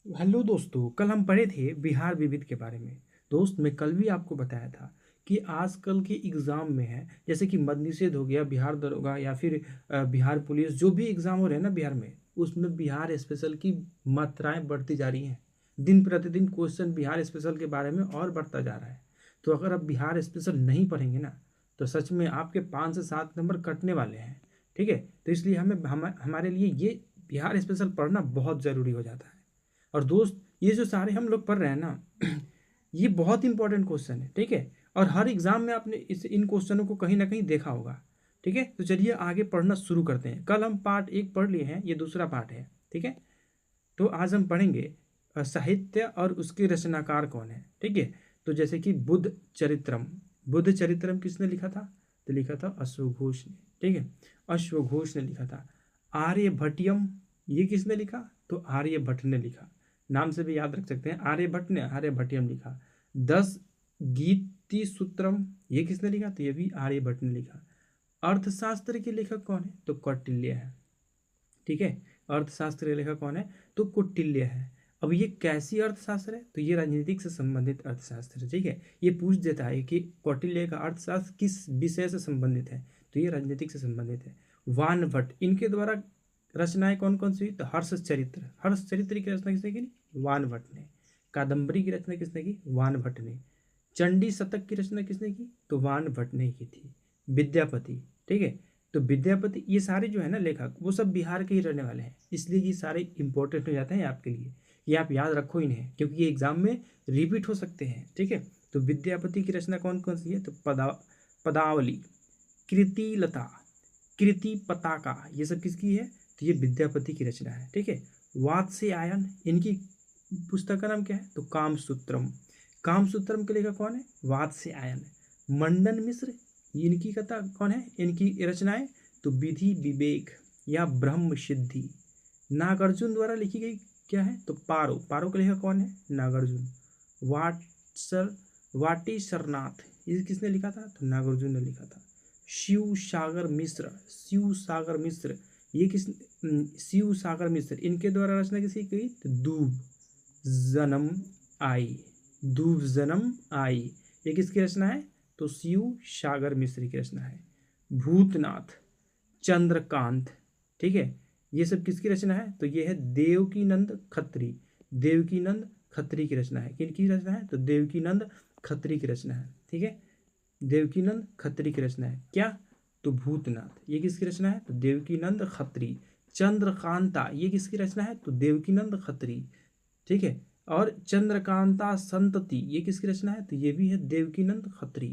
Hello दोस्तों, कल हम पढ़े थे बिहार विविध के बारे में। दोस्त, मैं कल भी आपको बताया था कि आजकल के एग्ज़ाम में है, जैसे कि मद्य निषेध हो गया, बिहार दरोगा या फिर बिहार पुलिस, जो भी एग्ज़ाम हो रहे हैं ना बिहार में, उसमें बिहार स्पेशल की मात्राएं बढ़ती जा रही हैं। दिन प्रतिदिन क्वेश्चन बिहार स्पेशल के बारे में और बढ़ता जा रहा है। तो अगर आप बिहार स्पेशल नहीं पढ़ेंगे ना, तो सच में आपके 5 से 7 नंबर कटने वाले हैं। ठीक है, तो इसलिए हमारे लिए ये बिहार स्पेशल पढ़ना बहुत ज़रूरी हो जाता है। और दोस्त, ये जो सारे हम लोग पढ़ रहे हैं ना, ये बहुत इंपॉर्टेंट क्वेश्चन है। ठीक है, और हर एग्जाम में आपने इन क्वेश्चनों को कहीं ना कहीं देखा होगा। ठीक है, तो चलिए आगे पढ़ना शुरू करते हैं। कल हम पार्ट 1 पढ़ लिए हैं, ये दूसरा पार्ट है। ठीक है, तो आज हम पढ़ेंगे साहित्य और उसके रचनाकार कौन है। ठीक है, तो जैसे कि बुद्ध चरित्रम। बुद्ध चरित्रम किसने लिखा था? तो लिखा था अश्वघोष ने। ठीक है, अश्वघोष ने लिखा था। आर्यभट्टियम, ये किसने लिखा? तो आर्यभट्ट ने लिखा। नाम से भी याद रख सकते हैं, आर्यभट्ट ने आर्यभट्टियम लिखा। 10 गीति सूत्रम, ये किसने लिखा? तो ये भी आर्यभट्ट ने लिखा। अर्थशास्त्र के लेखक कौन है? तो कौटिल्य है। ठीक है, अर्थशास्त्र के लेखक कौन है? तो कौटिल्य है। अब ये कैसी अर्थशास्त्र है? तो ये राजनीतिक से संबंधित अर्थशास्त्र है। ठीक है, ये पूछ देता है कि कौटिल्य का अर्थशास्त्र किस विषय से संबंधित है, तो ये राजनीतिक से संबंधित है। वानभट्ट, इनके द्वारा रचनाएं कौन कौन सी हुई? तो हर्षचरित्र। हर्षचरित्र की रचना किसने की? वानभट्ट ने। कादम्बरी की रचना किसने की? वानभट्ट ने। चंडी शतक की रचना किसने की? तो वानभट्ट ने की थी। विद्यापति, ठीक है, तो विद्यापति, ये सारे जो है ना लेखक, वो सब बिहार के ही रहने वाले हैं, इसलिए ये सारे इंपॉर्टेंट हो जाते हैं आपके लिए। ये आप याद रखो इन्हें, क्योंकि ये एग्जाम में रिपीट हो सकते हैं। ठीक है, तो विद्यापति की रचना कौन कौन सी है? तो पदावली, कृतिलता, कृति पताका, ये सब किसकी है? तो ये विद्यापति की रचना है। ठीक है, वात्स्यायन, इनकी पुस्तक का नाम क्या है? तो कामसूत्रम। कामसूत्रम के लेखक कौन है? वात्स्यायन। मंडन मिश्र, इनकी कथा कौन है? इनकी रचनाएं तो विधि विवेक या ब्रह्म सिद्धि। नागार्जुन द्वारा लिखी गई क्या है? तो पारो। पारो के लेखक कौन है? नागार्जुन। वाटसर वाटीसरनाथ, ये किसने लिखा था? तो नागार्जुन ने लिखा था। शिव सागर मिश्र, शिव सागर मिश्र, ये किस शिव सागर मिश्र, इनके द्वारा रचना किसी की? तो दूब जन्म आई। दूब जन्म आई, ये किसकी रचना है? तो शिव सागर मिश्र की रचना है। भूतनाथ, चंद्रकांत, ठीक है, ये सब किसकी रचना है? तो ये है देवकीनंद खत्री। देवकीनंद खत्री की रचना है। किनकी रचना है? तो देवकीनंद खत्री की रचना है। ठीक है, देवकीनंद खत्री की रचना है। क्या? तो भूतनाथ, ये किसकी रचना है? तो देवकीनंद खत्री। चंद्रकांता, ये किसकी रचना है? तो देवकीनंद खत्री। ठीक है, और चंद्रकांता संतति, ये किसकी रचना है? तो ये भी है देवकीनंद खत्री।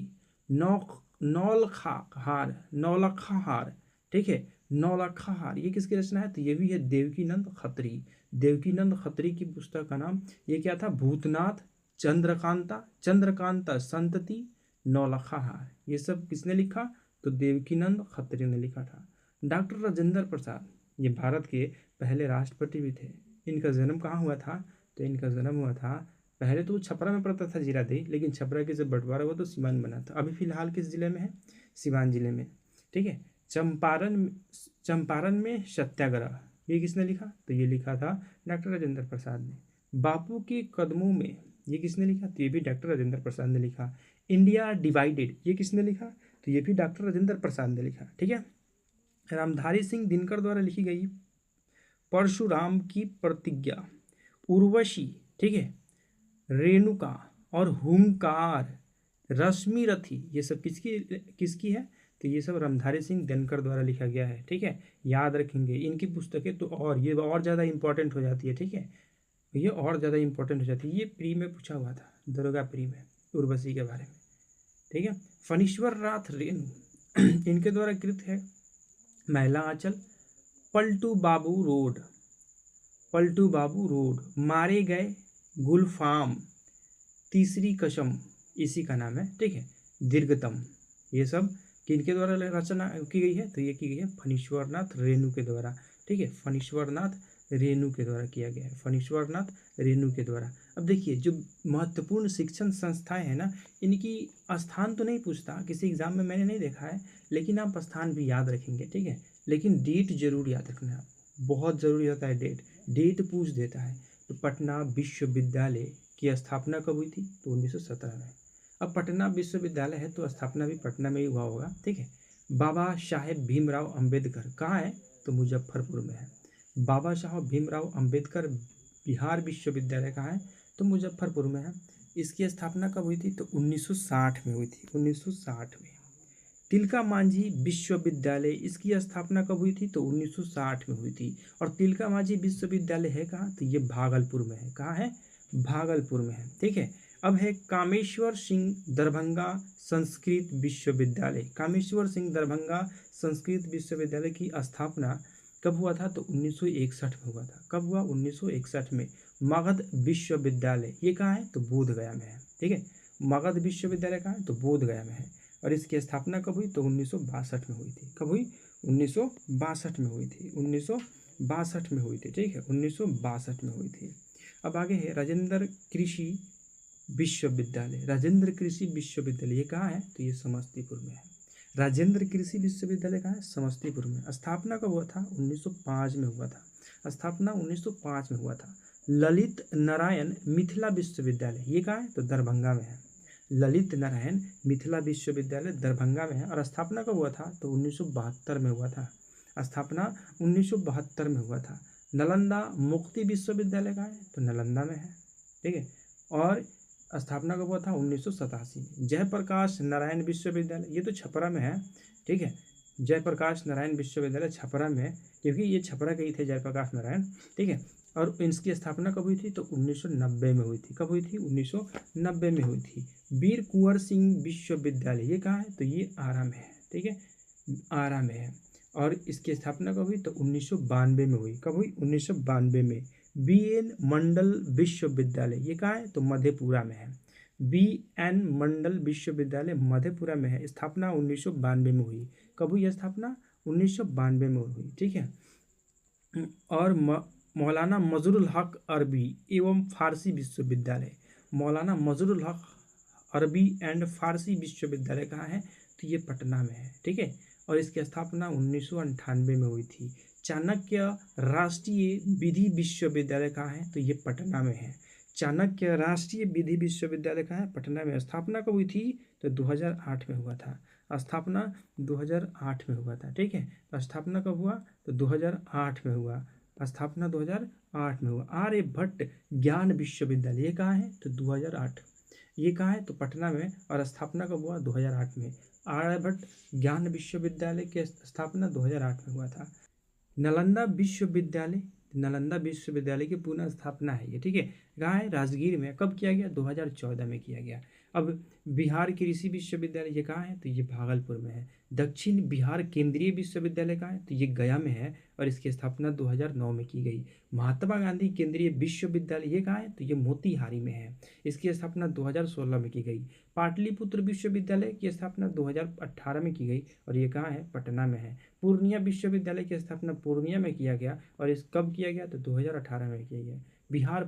नौ नौलखाहार, नौलखाहार, ठीक है, नौलखाहार, ये किसकी रचना है? तो ये भी है देवकीनंद खत्री। देवकीनंद खत्री की पुस्तक का नाम ये क्या था? भूतनाथ, चंद्रकांता, चंद्रकांता संतति, नौलखाहार, ये सब किसने लिखा? तो देवकीनंद खत्री ने लिखा था। डॉक्टर राजेंद्र प्रसाद, ये भारत के पहले राष्ट्रपति भी थे। इनका जन्म कहाँ हुआ था? तो इनका जन्म हुआ था, पहले तो छपरा में पड़ता था जीरादेई, लेकिन छपरा के जब बंटवारा हुआ तो सिवान बना था। अभी फिलहाल किस जिले में है? सिवान जिले में। ठीक है, चंपारण, चंपारण में सत्याग्रह, ये किसने लिखा? तो ये लिखा था डॉक्टर राजेंद्र प्रसाद ने। बापू के कदमों में, ये किसने लिखा? तो ये भी डॉक्टर राजेंद्र प्रसाद ने लिखा। इंडिया डिवाइडेड, ये किसने लिखा? तो ये भी डॉक्टर राजेंद्र प्रसाद ने लिखा। ठीक है, रामधारी सिंह दिनकर द्वारा लिखी गई परशुराम की प्रतिज्ञा, उर्वशी, ठीक है, रेणुका और हुंकार, रश्मि रथी, ये सब किसकी किसकी है? तो ये सब रामधारी सिंह दिनकर द्वारा लिखा गया है। ठीक है, याद रखेंगे इनकी पुस्तकें, तो और ये और ज़्यादा इंपॉर्टेंट हो जाती है। ठीक है, ये और ज़्यादा इंपॉर्टेंट हो जाती है। ये प्री में पूछा हुआ था, दरोगा प्री में, उर्वशी के बारे में। ठीक है, फणीश्वर नाथ रेणु इनके द्वारा कृत है महिला आंचल। पलटू बाबू रोड, पलटू बाबू रोड, मारे गए गुलफाम, तीसरी कसम, इसी का नाम है। ठीक है, दीर्घतम, ये सब किनके द्वारा रचना की गई है? तो ये की गई है फणीश्वरनाथ रेणु के द्वारा। ठीक है, फणीश्वरनाथ रेणु के द्वारा किया गया है, फणीश्वरनाथ रेणु के द्वारा। अब देखिए, जो महत्वपूर्ण शिक्षण संस्थाएं हैं ना, इनकी स्थान तो नहीं पूछता किसी एग्जाम में, मैंने नहीं देखा है, लेकिन आप स्थान भी याद रखेंगे। ठीक है, लेकिन डेट जरूर याद रखना है, बहुत ज़रूरी होता है डेट। डेट पूछ देता है। तो पटना विश्वविद्यालय की स्थापना कब हुई थी? तो 1917 में। अब पटना विश्वविद्यालय है तो स्थापना भी पटना में ही हुआ होगा, ठीक है। बाबा साहेब भीमराव अंबेडकर कहाँ है? तो मुजफ्फरपुर में है। बाबा साहब भीमराव अंबेडकर बिहार विश्वविद्यालय कहाँ है? तो मुजफ्फरपुर में है। इसकी स्थापना कब हुई थी? तो 1960 में हुई थी, 1960 में। तिलका मांझी विश्वविद्यालय, इसकी स्थापना कब हुई थी? तो 1960 में हुई थी। और तिलका मांझी विश्वविद्यालय है कहाँ? तो ये भागलपुर में है। कहाँ है? भागलपुर में है, ठीक है। अब है कामेश्वर सिंह दरभंगा संस्कृत विश्वविद्यालय। कामेश्वर सिंह दरभंगा संस्कृत विश्वविद्यालय की स्थापना कब हुआ था? तो 1961 में हुआ था। कब हुआ? 1961 में। मगध विश्वविद्यालय ये कहाँ है? तो बोधगया में है, ठीक है। मगध विश्वविद्यालय कहाँ है? तो बोधगया में है। और इसकी स्थापना कब हुई? तो 1962 में हुई थी। कब हुई? 1962 में हुई थी, 1962 में हुई थी, ठीक है, 1962 में हुई थी। अब आगे है राजेंद्र कृषि विश्वविद्यालय। राजेंद्र कृषि विश्वविद्यालय ये कहाँ है? तो ये समस्तीपुर में है। राजेंद्र कृषि विश्वविद्यालय कहाँ है? समस्तीपुर में। स्थापना कब हुआ था? 1905 में हुआ था। स्थापना 1905 में हुआ था। ललित नारायण मिथिला विश्वविद्यालय ये कहाँ है? तो दरभंगा में है। ललित नारायण मिथिला विश्वविद्यालय दरभंगा में है। और स्थापना कब हुआ था? तो 1972 में हुआ था। स्थापना 1972 में हुआ था। नालंदा मुक्ति विश्वविद्यालय कहाँ है? तो नालंदा में है, ठीक है। और स्थापना कब हुआ था? 1987 में। जयप्रकाश नारायण विश्वविद्यालय ये तो छपरा में है, ठीक है। जयप्रकाश नारायण विश्वविद्यालय छपरा में है, क्योंकि ये छपरा के ही थे जयप्रकाश नारायण, ठीक है। और इसकी स्थापना कब हुई थी? तो 1990 में हुई थी। कब हुई थी? 1990 में हुई थी। वीर कुंवर सिंह विश्वविद्यालय ये कहाँ है? तो ये आरा में है, ठीक है, आरा में है। और इसकी स्थापना कब हुई? तो 1992 में हुई। कब हुई? 1992 में। BN मंडल विश्वविद्यालय ये कहाँ है? तो मधेपुरा में है। BN मंडल विश्वविद्यालय मधेपुरा में है। स्थापना 1992 में हुई। कब हुई स्थापना? 1992 में हुई, ठीक है। और मौलाना मजरुल हक अरबी एवं फारसी विश्वविद्यालय। मौलाना मजरुल हक अरबी एंड फारसी विश्वविद्यालय कहाँ है? तो ये पटना में है, ठीक है। और इसकी स्थापना 1998 में हुई थी। चाणक्य राष्ट्रीय विधि विश्वविद्यालय कहाँ है? तो ये पटना में है। चाणक्य राष्ट्रीय विधि विश्वविद्यालय कहाँ है? पटना में। स्थापना कब हुई थी? तो 2008 में हुआ था। स्थापना 2008 में हुआ था, ठीक है। स्थापना कब हुआ? तो 2008 में हुआ। स्थापना 2008 में हुआ। आर्यभट्ट ज्ञान विश्वविद्यालय ये कहाँ है? तो 2008। ये कहाँ है? तो पटना में। और स्थापना कब हुआ? 2008 में। आर्यभट्ट ज्ञान विश्वविद्यालय की स्थापना 2008 में हुआ था। नालंदा विश्वविद्यालय, नालंदा विश्वविद्यालय की पुनः स्थापना है ये, ठीक है। कहाँ है? राजगीर में। कब किया गया? 2014 में किया गया। अब बिहार कृषि विश्वविद्यालय ये कहाँ है? तो ये भागलपुर में है। दक्षिण बिहार केंद्रीय विश्वविद्यालय कहाँ है? तो ये गया में है। और इसकी स्थापना 2009 में की गई। महात्मा गांधी केंद्रीय विश्वविद्यालय ये कहाँ है? तो ये मोतिहारी में है। इसकी स्थापना 2016 में की गई। पाटलिपुत्र विश्वविद्यालय की स्थापना 2018 में की गई। और ये कहाँ है? पटना में है। पूर्णिया विश्वविद्यालय की स्थापना पूर्णिया में किया गया। और इस कब किया गया? तो 2018 में किया गया। बिहार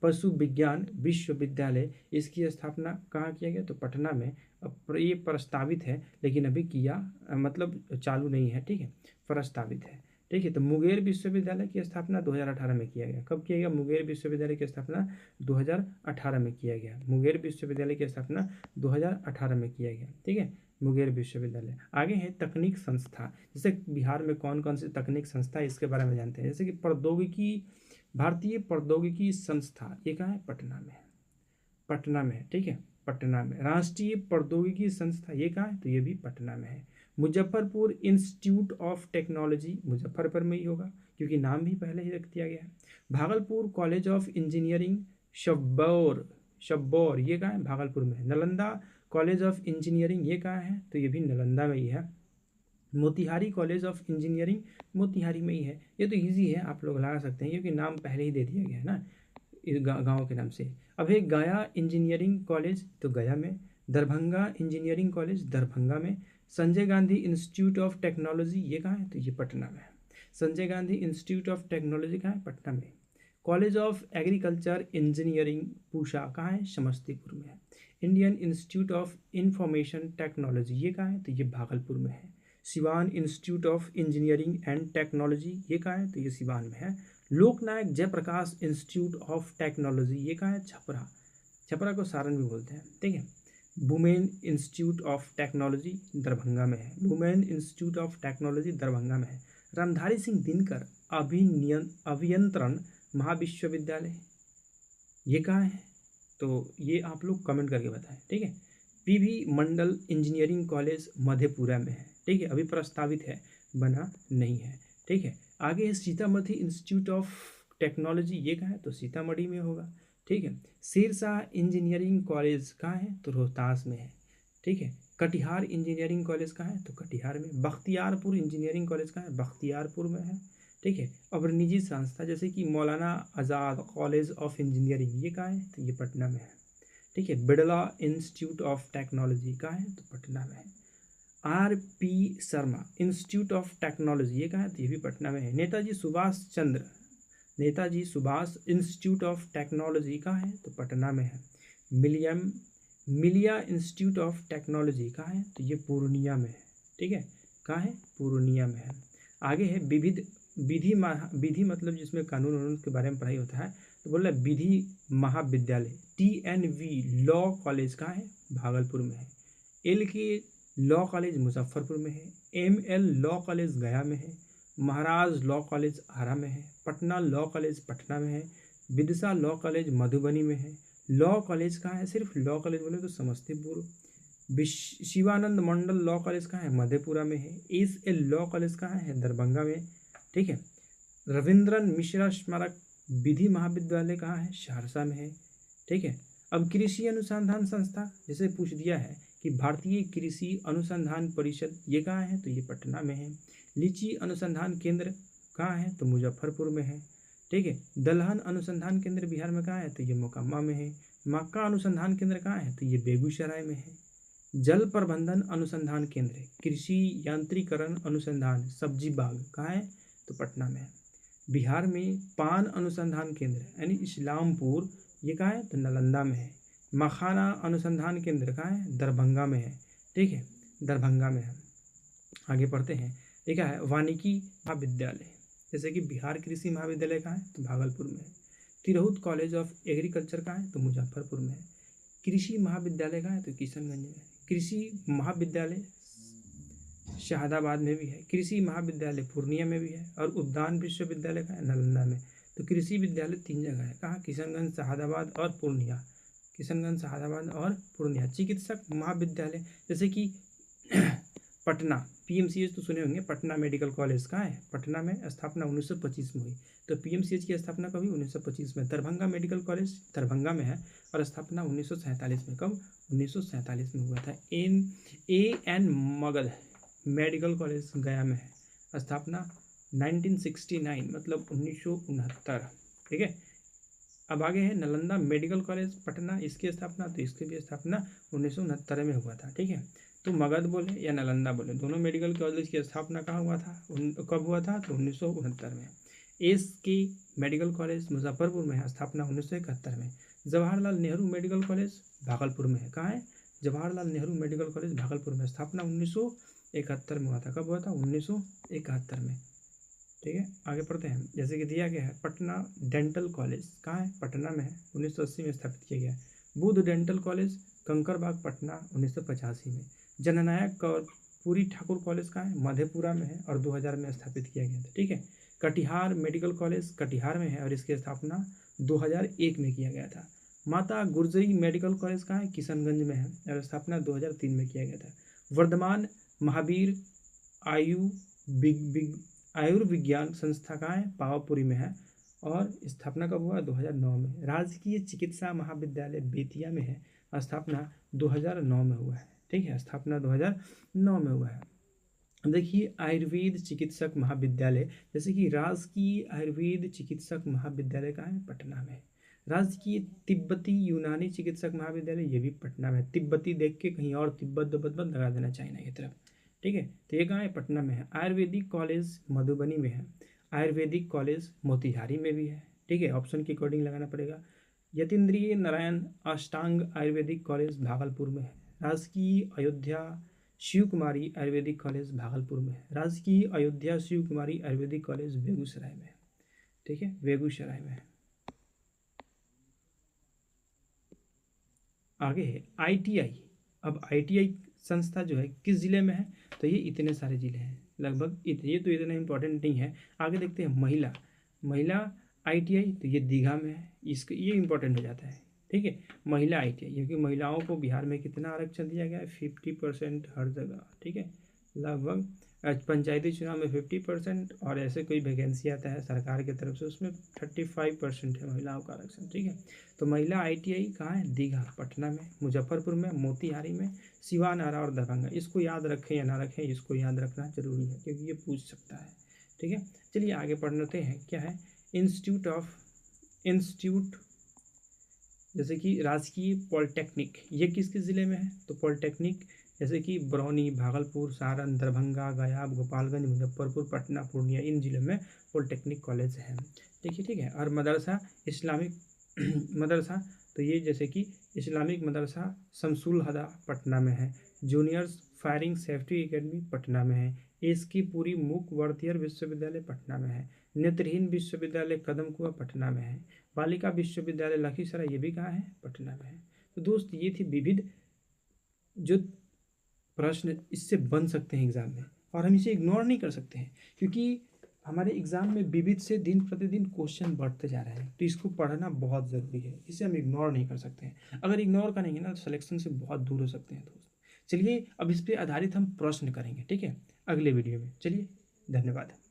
पशु विज्ञान विश्वविद्यालय, इसकी स्थापना कहाँ किया गया? तो पटना में। अब ये प्रस्तावित है, लेकिन अभी किया मतलब चालू नहीं है, ठीक है, प्रस्तावित है, ठीक है। तो मुंगेर विश्वविद्यालय की स्थापना 2018 में किया गया। कब किया गया? मुंगेर विश्वविद्यालय की स्थापना 2018 में किया गया। मुंगेर विश्वविद्यालय की स्थापना 2018 में किया गया, ठीक है। मुंगेर विश्वविद्यालय। आगे है तकनीक संस्था। जैसे बिहार में कौन कौन सी तकनीक संस्था है इसके बारे में जानते हैं। जैसे कि प्रौद्योगिकी, भारतीय प्रौद्योगिकी संस्था ये कहाँ है? पटना में है। पटना में है, ठीक है, पटना में। राष्ट्रीय प्रौद्योगिकी संस्था ये कहाँ है? तो ये भी पटना में है। Muzaffarpur institute of technology Muzaffarpur में ही होगा, क्योंकि नाम भी पहले ही रख दिया गया है। भागलपुर कॉलेज ऑफ इंजीनियरिंग शब्बौर, शब्बौर ये कहाँ है? भागलपुर में है। नालंदा कॉलेज ऑफ इंजीनियरिंग ये कहाँ है? तो ये भी नालंदा में ही है। Motihari college of engineering Motihari में ही है। ये तो इजी है, आप लोग लगा सकते हैं, क्योंकि नाम पहले ही दे दिया गया है ना इस गाँव के नाम से। अब है गया इंजीनियरिंग कॉलेज, तो गया में। दरभंगा इंजीनियरिंग कॉलेज दरभंगा में। Sanjay Gandhi institute of technology ये कहाँ है? तो ये पटना में है। Sanjay Gandhi institute of technology कहाँ है? पटना में। कॉलेज ऑफ एग्रीकल्चर इंजीनियरिंग पूषा कहाँ है? समस्तीपुर में है। Indian institute of information technology ये कहाँ है? तो ये भागलपुर में है। Siwan institute of engineering and technology ये कहाँ है? तो ये सिवान में है। लोकनायक जयप्रकाश इंस्टीट्यूट ऑफ टेक्नोलॉजी, ये कहाँ है? छपरा। छपरा को सारण भी बोलते हैं, ठीक है। Women institute of technology Darbhanga में है। Women institute of technology Darbhanga में है। रामधारी सिंह दिनकर अभियंत्रण महाविश्वविद्यालय, ये कहाँ है? तो ये आप लोग कमेंट करके बताएं, ठीक है। पीवी मंडल इंजीनियरिंग कॉलेज मधेपुरा में है, ठीक है, अभी प्रस्तावित है, बना नहीं है, ठीक है। आगे है सीतामढ़ी इंस्टीट्यूट ऑफ टेक्नोलॉजी, ये कहाँ है? तो सीतामढ़ी में होगा, ठीक है। शेरशाह इंजीनियरिंग कॉलेज कहाँ है? तो रोहतास में है, ठीक है। कटिहार इंजीनियरिंग कॉलेज कहाँ है? तो कटिहार में। बख्तियारपुर इंजीनियरिंग कॉलेज कहाँ है? बख्तियारपुर में है, ठीक है। और निजी संस्था जैसे कि मौलाना आज़ाद कॉलेज ऑफ इंजीनियरिंग, ये कहाँ है? तो ये पटना में है, ठीक है। बिड़ला इंस्टीट्यूट ऑफ टेक्नोलॉजी कहाँ है? तो पटना में है। RP. Sharma institute of technology, ये कहाँ है? तो ये भी पटना में है। Netaji Subhash institute of technology कहाँ है? तो पटना में है। मिलिया इंस्टीट्यूट ऑफ टेक्नोलॉजी कहाँ है? तो ये पूर्णिया में है, ठीक है। कहाँ है? पूर्णिया में है। आगे है विधि मतलब जिसमें कानून वानून के बारे में पढ़ाई होता है, तो बोल रहा है विधि महाविद्यालय TNV लॉ कॉलेज कहाँ है? भागलपुर में है। LK लॉ कॉलेज मुजफ्फरपुर में है। ML लॉ कॉलेज गया में है। महाराज लॉ कॉलेज आरा में है। पटना लॉ कॉलेज पटना में है। विदिशा लॉ कॉलेज मधुबनी में है। लॉ कॉलेज कहाँ है? सिर्फ लॉ कॉलेज बोले तो समस्तीपुर। शिवानंद मंडल लॉ कॉलेज कहाँ है? मधेपुरा में है। SL लॉ कॉलेज कहाँ है? दरभंगा में, ठीक है। रविंद्रन मिश्रा स्मारक विधि महाविद्यालय कहाँ है? सहरसा में है, ठीक है। अब कृषि अनुसंधान संस्था जैसे पूछ दिया है कि भारतीय कृषि अनुसंधान परिषद, ये कहाँ है? तो ये पटना में है। लीची अनुसंधान केंद्र कहाँ है? तो मुजफ्फरपुर में है, ठीक है। दलहन अनुसंधान केंद्र बिहार में कहाँ है? तो ये मोकामा में है। मक्का अनुसंधान केंद्र कहाँ है? तो ये बेगूसराय में है। जल प्रबंधन अनुसंधान केंद्र कृषि यांत्रिकरण अनुसंधान सब्जी बाग कहाँ है? तो पटना में है। बिहार में पान अनुसंधान केंद्र यानी इस्लामपुर, ये कहाँ है? तो नालंदा में है। मखाना अनुसंधान केंद्र कहाँ है? दरभंगा में है, ठीक है, दरभंगा में है। आगे पढ़ते हैं, ये क्या है? वानिकी महाविद्यालय जैसे कि बिहार कृषि महाविद्यालय कहाँ है? तो भागलपुर में है। तिरहुत कॉलेज ऑफ एग्रीकल्चर कहाँ है? तो मुजफ्फरपुर में है। कृषि महाविद्यालय कहाँ है? तो किशनगंज में है। कृषि महाविद्यालय शहादाबाद में भी है। कृषि महाविद्यालय पूर्णिया में भी है। और उद्यान विश्वविद्यालय का है? नालंदा में। तो कृषि विद्यालय 3 जगह है, कहाँ? किशनगंज, शहादाबाद और पूर्णिया। किशनगंज, शहादाबाद और पूर्णिया। चिकित्सक महाविद्यालय जैसे कि पटना PMCH तो सुने होंगे, पटना मेडिकल कॉलेज कहाँ है? पटना में। स्थापना 1925 में हुई। तो PMCH की स्थापना कभी? 1925 में। दरभंगा मेडिकल कॉलेज दरभंगा में है और स्थापना 1947 में। कब? 1947 में हुआ था। AN मगध मेडिकल कॉलेज गया में है। स्थापना 1969 मतलब 1969, ठीक है। अब आगे है नालंदा मेडिकल कॉलेज पटना, इसकी स्थापना, तो इसकी भी स्थापना 1969 में हुआ था, ठीक है। तो मगध बोले या नालंदा बोले, दोनों मेडिकल कॉलेज की स्थापना कहाँ हुआ था? कब हुआ था? तो 1969 में। SK मेडिकल कॉलेज मुजफ्फरपुर में है, स्थापना 1971 में। जवाहरलाल नेहरू मेडिकल कॉलेज भागलपुर में है। कहाँ है? जवाहरलाल नेहरू मेडिकल कॉलेज भागलपुर में। स्थापना 1971 में हुआ था। कब हुआ था? 1971 में, ठीक है। आगे पढ़ते हैं, जैसे कि दिया गया है पटना डेंटल कॉलेज कहाँ है? पटना में है, 1980 में स्थापित किया गया है। बुध डेंटल कॉलेज कंकरबाग पटना 1985 में। जननायक कर्पूरी ठाकुर कॉलेज कहाँ है? मधेपुरा में है और 2000 में स्थापित किया गया था, ठीक है। कटिहार मेडिकल कॉलेज कटिहार में है और इसकी स्थापना 2001 में किया गया था। माता गुर्जरी मेडिकल कॉलेज कहाँ है? किशनगंज में है और स्थापना 2003 में किया गया था। वर्धमान महावीर आयु आयुर्विज्ञान संस्था कहाँ है? पावापुरी में है और स्थापना कब हुआ? 2009 में। राजकीय चिकित्सा महाविद्यालय बेतिया में है, स्थापना 2009 में हुआ है, ठीक है, स्थापना 2009 में हुआ है। देखिए आयुर्वेद चिकित्सक महाविद्यालय जैसे कि राजकीय आयुर्वेद चिकित्सक महाविद्यालय कहाँ है? पटना में। राजकीय तिब्बती यूनानी चिकित्सक महाविद्यालय, ये भी पटना में। तिब्बती देख के कहीं और तिब्बत दुब्बत मत लगा देना चाइना की तरफ, ठीक है। तो ये कहाँ है? पटना में है। आयुर्वेदिक कॉलेज मधुबनी में है। आयुर्वेदिक कॉलेज मोतिहारी में भी है, ठीक है, ऑप्शन के अकॉर्डिंग लगाना पड़ेगा। यतीन्द्रिय नारायण अष्टांग आयुर्वेदिक कॉलेज भागलपुर में है। राजकीय अयोध्या शिव कुमारी आयुर्वेदिक कॉलेज भागलपुर में है। राजकीय अयोध्या शिव कुमारी आयुर्वेदिक कॉलेज बेगूसराय में है, ठीक है, बेगूसराय में है। आगे है ITI। अब ITI संस्था जो है किस ज़िले में है, तो ये इतने सारे ज़िले हैं लगभग, ये तो इतना इम्पोर्टेंट नहीं है। आगे देखते हैं महिला महिला ITI, तो ये दीघा में है, इसके ये इम्पोर्टेंट हो जाता है। ठीक है, महिला ITI, क्योंकि महिलाओं को बिहार में कितना आरक्षण दिया गया है, 50% हर जगह। ठीक है, लगभग पंचायती चुनाव में 50%, और ऐसे कोई वैकेंसी आता है सरकार की तरफ से उसमें 35% है महिलाओं का आरक्षण। ठीक है, तो महिला ITI कहाँ है, दीघा, पटना में, मुजफ्फरपुर में, मोतिहारी में, सिवान, आरा और दरभंगा। इसको याद रखें या ना रखें, इसको याद रखना जरूरी है क्योंकि ये पूछ सकता है। ठीक है, चलिए आगे पढ़ते हैं। क्या है, इंस्टीट्यूट जैसे कि राजकीय पॉलिटेक्निक, ये किस किस ज़िले में है, तो पॉलिटेक्निक जैसे कि बरौनी, भागलपुर, सारण, दरभंगा, गया, गोपालगंज, मुजफ्फरपुर, पटना, पूर्णिया, इन जिलों में पॉलिटेक्निक कॉलेज हैं। देखिए, ठीक है, और मदरसा इस्लामिक मदरसा, तो ये जैसे कि इस्लामिक मदरसा शमसुल हदा पटना में है, juniors firing safety academy Patna में है, इसकी पूरी मूक वर्तियर विश्वविद्यालय पटना में है, नेत्रहीन विश्वविद्यालय कदम कुआं पटना में है, बालिका विश्वविद्यालय लखीसराय, ये भी कहाँ है, पटना में है। तो दोस्त ये थी विविध जो प्रश्न इससे बन सकते हैं एग्जाम में, और हम इसे इग्नोर नहीं कर सकते हैं क्योंकि हमारे एग्जाम में विविध से दिन प्रतिदिन क्वेश्चन बढ़ते जा रहे हैं, तो इसको पढ़ना बहुत ज़रूरी है, इसे हम इग्नोर नहीं कर सकते हैं। अगर इग्नोर करेंगे ना तो सिलेक्शन से बहुत दूर हो सकते हैं दोस्त। चलिए अब इस पर आधारित हम प्रश्न करेंगे, ठीक है, अगले वीडियो में। चलिए, धन्यवाद।